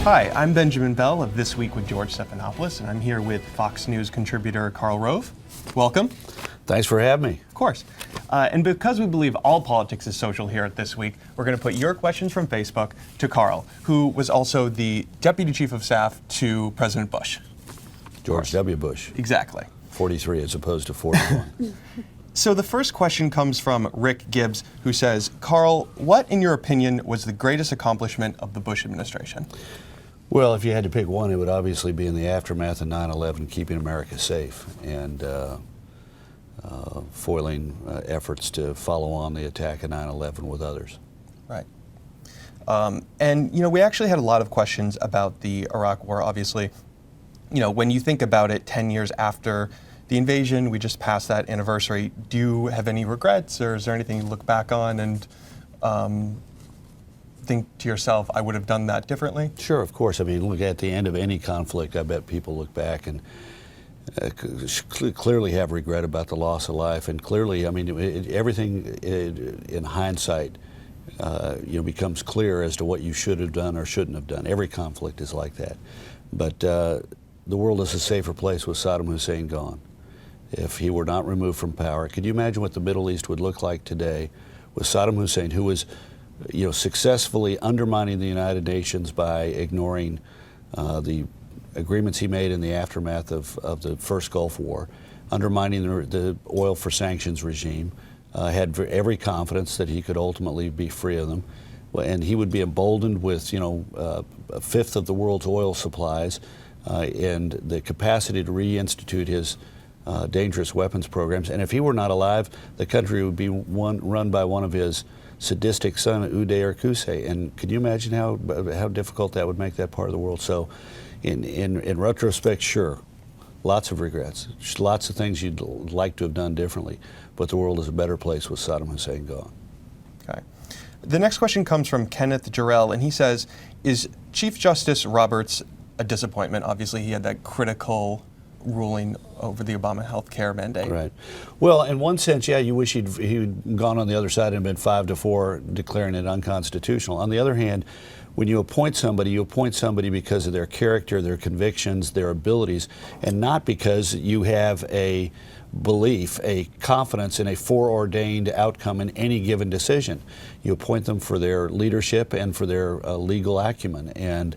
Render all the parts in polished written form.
Hi, I'm Benjamin Bell of This Week with George Stephanopoulos, and I'm here with Fox News contributor Karl Rove. Welcome. Thanks for having me. Of course. And because we believe all politics is social here at This Week, we're going to put your questions from Facebook to Karl, who was also the Deputy Chief of Staff to President Bush. George W. Bush. Exactly. 43 as opposed to 41. So the first question comes from Rick Gibbs, who says, Karl, what, in your opinion, was the greatest accomplishment of the Bush administration? Well, if you had to pick one, it would obviously be in the aftermath of 9/11, keeping America safe and foiling efforts to follow on the attack of 9/11 with others. Right. And, you know, we actually had a lot of questions about the Iraq War, obviously. You know, when you think about it 10 years after the invasion, we just passed that anniversary, do you have any regrets, or is there anything you look back on and think to yourself, I would have done that differently? Sure, of course. I mean, look, at the end of any conflict, I bet people look back and clearly have regret about the loss of life. And clearly, I mean, everything in hindsight, becomes clear as to what you should have done or shouldn't have done. Every conflict is like that. But the world is a safer place with Saddam Hussein gone. If he were not removed from power, could you imagine what the Middle East would look like today with Saddam Hussein, who was successfully undermining the United Nations by ignoring the agreements he made in the aftermath of the first Gulf War, undermining the oil for sanctions regime, had every confidence that he could ultimately be free of them, and he would be emboldened with a fifth of the world's oil supplies and the capacity to reinstitute his dangerous weapons programs. And if he were not alive, the country would be run by one of his sadistic son, Uday or Qusay. And could you imagine how difficult that would make that part of the world? So in retrospect, sure, lots of regrets, lots of things you'd like to have done differently, but the world is a better place with Saddam Hussein gone. Okay. The next question comes from Kenneth Jarrell, and he says, is Chief Justice Roberts a disappointment? Obviously, he had that critical ruling over the Obama health care mandate. Right. Well, in one sense, yeah, you wish he'd gone on the other side and been 5-4, declaring it unconstitutional. On the other hand, when you appoint somebody because of their character, their convictions, their abilities, and not because you have a belief, a confidence in a foreordained outcome in any given decision. You appoint them for their leadership and for their legal acumen. And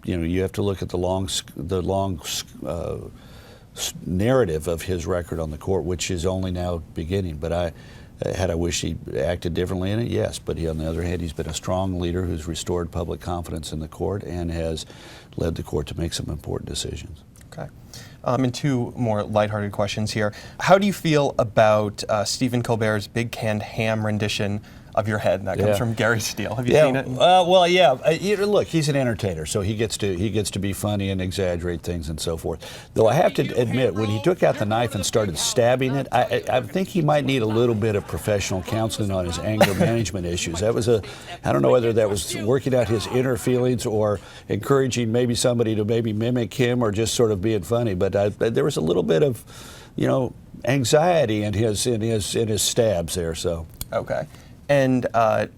you have to look at the long narrative of his record on the court, which is only now beginning. But I wished he acted differently in it, yes. But on the other hand, he's been a strong leader who's restored public confidence in the court and has led the court to make some important decisions. Okay. And two more lighthearted questions here. How do you feel about Stephen Colbert's Big Canned Ham rendition of Your Head? That comes from Gary Steele. Have you seen it? Well, yeah. Look, he's an entertainer, so he gets to be funny and exaggerate things and so forth. Though I have to admit, when he took out the knife and started stabbing it, I think he might need a little bit of professional counseling on his anger management issues. That was I don't know whether that was working out his inner feelings or encouraging maybe somebody to maybe mimic him or just sort of being funny. But there was a little bit of, anxiety in his stabs there. So. Okay. And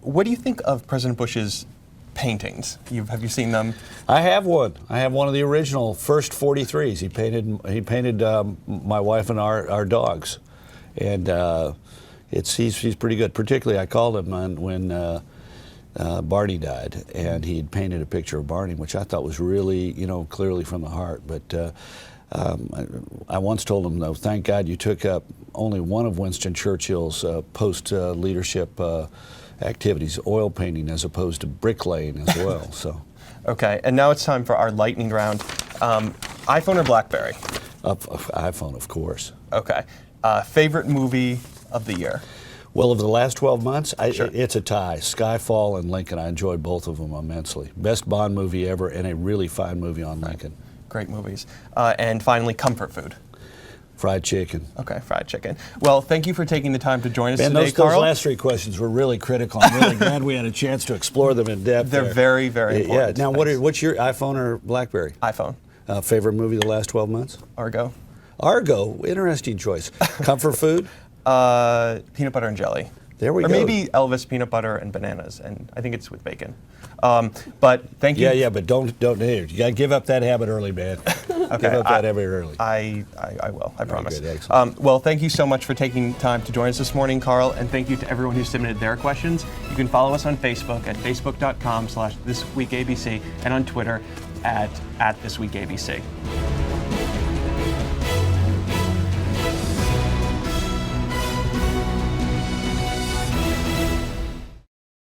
what do you think of President Bush's paintings? Have you seen them? I have one. I have one of the original first 43s. He painted my wife and our dogs, and he's pretty good. Particularly, I called him when Barney died, and he had painted a picture of Barney, which I thought was really clearly from the heart. But I once told him, though, thank God you took up only one of Winston Churchill's post-leadership activities, oil painting, as opposed to bricklaying as well. So. Okay, and now it's time for our lightning round. iPhone or BlackBerry? iPhone, of course. Okay. Favorite movie of the year? Well, of the last 12 months, Sure. It's a tie. Skyfall and Lincoln. I enjoyed both of them immensely. Best Bond movie ever, and a really fine movie on Lincoln. Great movies. And finally, comfort food. Fried chicken. Okay, fried chicken. Well, thank you for taking the time to join us today, those Karl. Those last three questions were really critical. I'm really glad we had a chance to explore them in depth. They're very, very important. Yeah. Now, what's your iPhone or BlackBerry? iPhone. Favorite movie the last 12 months? Argo. Argo. Interesting choice. Comfort food? Peanut butter and jelly. There we or go. maybe Elvis peanut butter and bananas, and I think it's with bacon. But thank you. Yeah, but don't. You got to give up that habit early, man. Okay, Give up that habit early. I will. I promise. good, excellent. Well, thank you so much for taking time to join us this morning, Karl, and thank you to everyone who submitted their questions. You can follow us on Facebook at facebook.com/thisweekabc and on Twitter at thisweekabc.